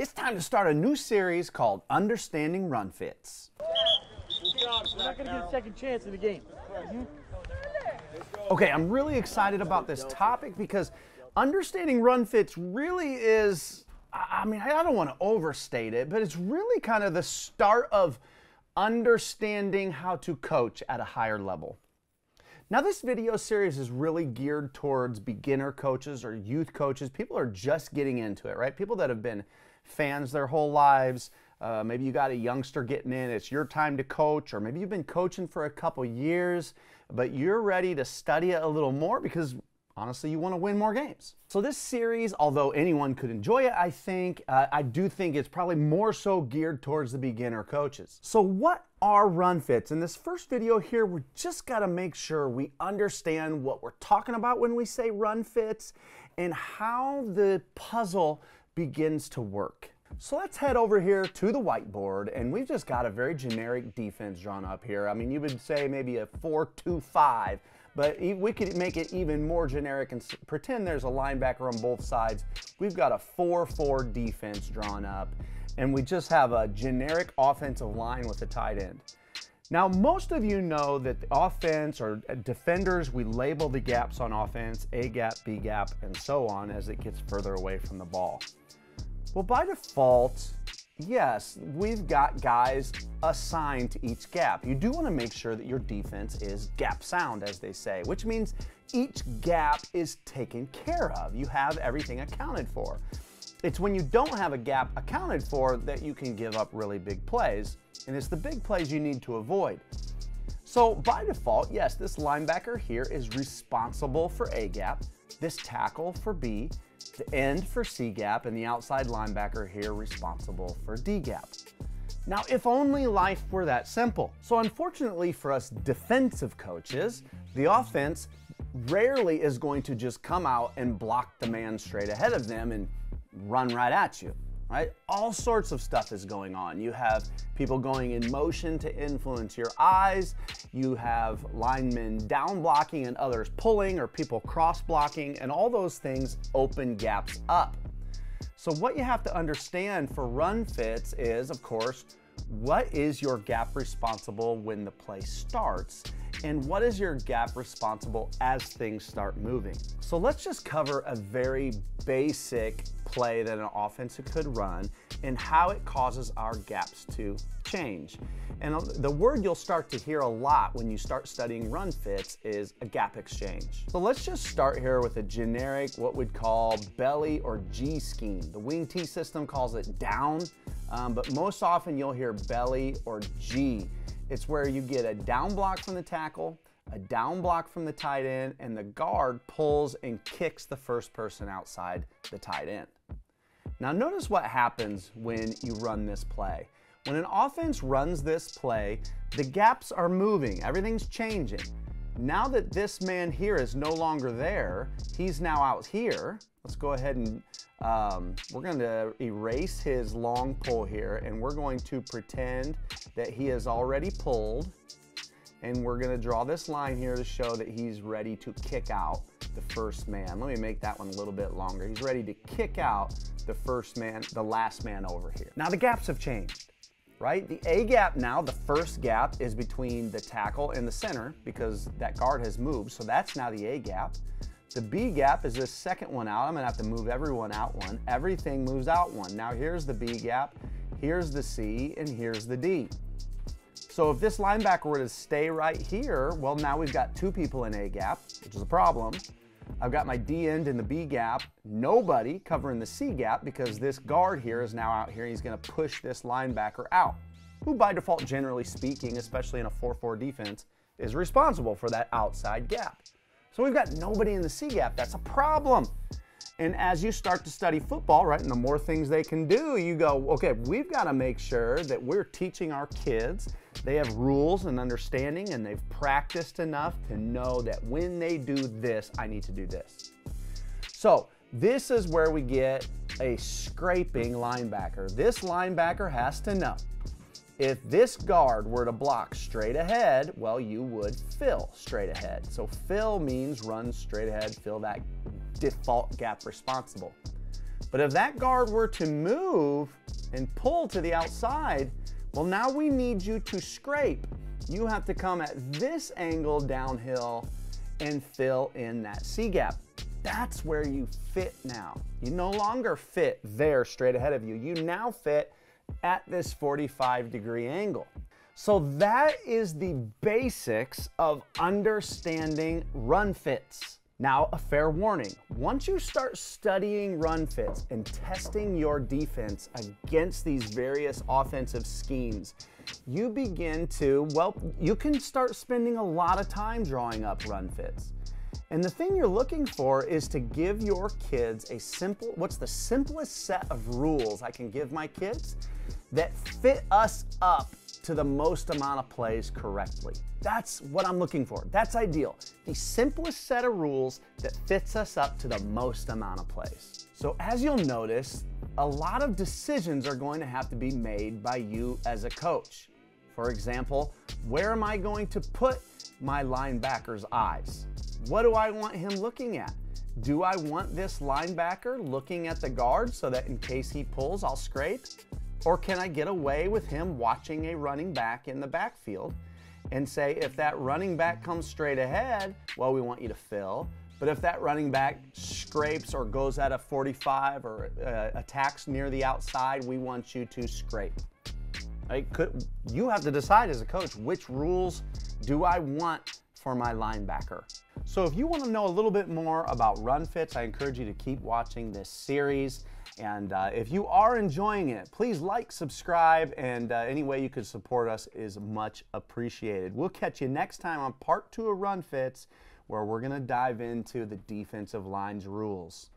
It's time to start a new series called Understanding Run Fits. We're not going to get a second chance in the game. Okay, I'm really excited about this topic because understanding run fits really is, I don't want to overstate it, but it's really kind of the start of understanding how to coach at a higher level. Now, this video series is really geared towards beginner coaches or youth coaches. People are just getting into it, right? People that have been fans their whole lives. Maybe you got a youngster getting in, it's your time to coach, or maybe you've been coaching for a couple years, but you're ready to study it a little more because honestly, you want to win more games. So this series, although anyone could enjoy it, I do think it's probably more so geared towards the beginner coaches. So what are run fits? In this first video here, we just got to make sure we understand what we're talking about when we say run fits and how the puzzle begins to work. So let's head over here to the whiteboard, and we've just got a very generic defense drawn up here. I mean, you would say maybe a 4-2-5, but we could make it even more generic and pretend there's a linebacker on both sides. We've got a 4-4 defense drawn up, and we just have a generic offensive line with a tight end. Now, most of you know that the offense or defenders, we label the gaps on offense, A gap, B gap, and so on as it gets further away from the ball. Well, by default, yes, we've got guys assigned to each gap. You do want to make sure that your defense is gap sound, as they say, which means each gap is taken care of. You have everything accounted for. It's when you don't have a gap accounted for that you can give up really big plays, and it's the big plays you need to avoid. So by default, yes, this linebacker here is responsible for A gap, this tackle for B, the end for C gap, and the outside linebacker here responsible for D gap. Now, if only life were that simple. So unfortunately for us defensive coaches, the offense rarely is going to just come out and block the man straight ahead of them and run right at you, right? All sorts of stuff is going on. You have people going in motion to influence your eyes. You have linemen down blocking and others pulling, or people cross blocking, and all those things open gaps up. So what you have to understand for run fits is, of course, what is your gap responsible when the play starts? And what is your gap responsible as things start moving? So let's just cover a very basic play that an offense could run and how it causes our gaps to change. And the word you'll start to hear a lot when you start studying run fits is a gap exchange. So let's just start here with a generic, what we'd call belly or G scheme. The Wing T system calls it down, but most often you'll hear belly or G. It's where you get a down block from the tackle, a down block from the tight end, and the guard pulls and kicks the first person outside the tight end. Now notice what happens when you run this play. When an offense runs this play, the gaps are moving, everything's changing. Now that this man here is no longer there, he's now out here. Let's go ahead and we're going to erase his long pull here, and we're going to pretend that he has already pulled, and we're going to draw this line here to show that he's ready to kick out the first man. Let me make that one a little bit longer. He's ready to kick out the first man, the last man over here. Now the gaps have changed, right? The A gap now, the first gap, is between the tackle and the center because that guard has moved, so that's now the A gap. The B gap is this second one out. I'm gonna have to move everyone out one. Everything moves out one. Now here's the B gap, here's the C, and here's the D. So if this linebacker were to stay right here, well, now we've got two people in A gap, which is a problem. I've got my D end in the B gap, nobody covering the C gap because this guard here is now out here. He's gonna push this linebacker out, who by default, generally speaking, especially in a 4-4 defense, is responsible for that outside gap. So we've got nobody in the C gap. That's a problem. And as you start to study football, right, and the more things they can do, you go, okay, we've got to make sure that we're teaching our kids. They have rules and understanding, and they've practiced enough to know that when they do this, I need to do this. So this is where we get a scraping linebacker. This linebacker has to know if this guard were to block straight ahead, well, you would fill straight ahead. So fill means run straight ahead, fill that default gap responsible. But if that guard were to move and pull to the outside, well, now we need you to scrape. You have to come at this angle downhill and fill in that C gap. That's where you fit now. You no longer fit there straight ahead of you. You now fit at this 45-degree angle. So that is the basics of understanding run fits. Now, a fair warning. Once you start studying run fits and testing your defense against these various offensive schemes, you begin to, well, you can start spending a lot of time drawing up run fits. And the thing you're looking for is to give your kids a simple, what's the simplest set of rules I can give my kids that fit us up to the most amount of plays correctly. That's what I'm looking for. That's ideal. The simplest set of rules that fits us up to the most amount of plays. So as you'll notice, a lot of decisions are going to have to be made by you as a coach. For example, where am I going to put my linebacker's eyes? What do I want him looking at? Do I want this linebacker looking at the guard so that in case he pulls, I'll scrape? Or can I get away with him watching a running back in the backfield and say, if that running back comes straight ahead, well, we want you to fill. But if that running back scrapes or goes at a 45 or attacks near the outside, we want you to scrape. You have to decide as a coach, which rules do I want for my linebacker? So if you want to know a little bit more about run fits, I encourage you to keep watching this series. And if you are enjoying it, please like, subscribe, and any way you could support us is much appreciated. We'll catch you next time on part 2 of Run Fits, where we're going to dive into the defensive line's rules.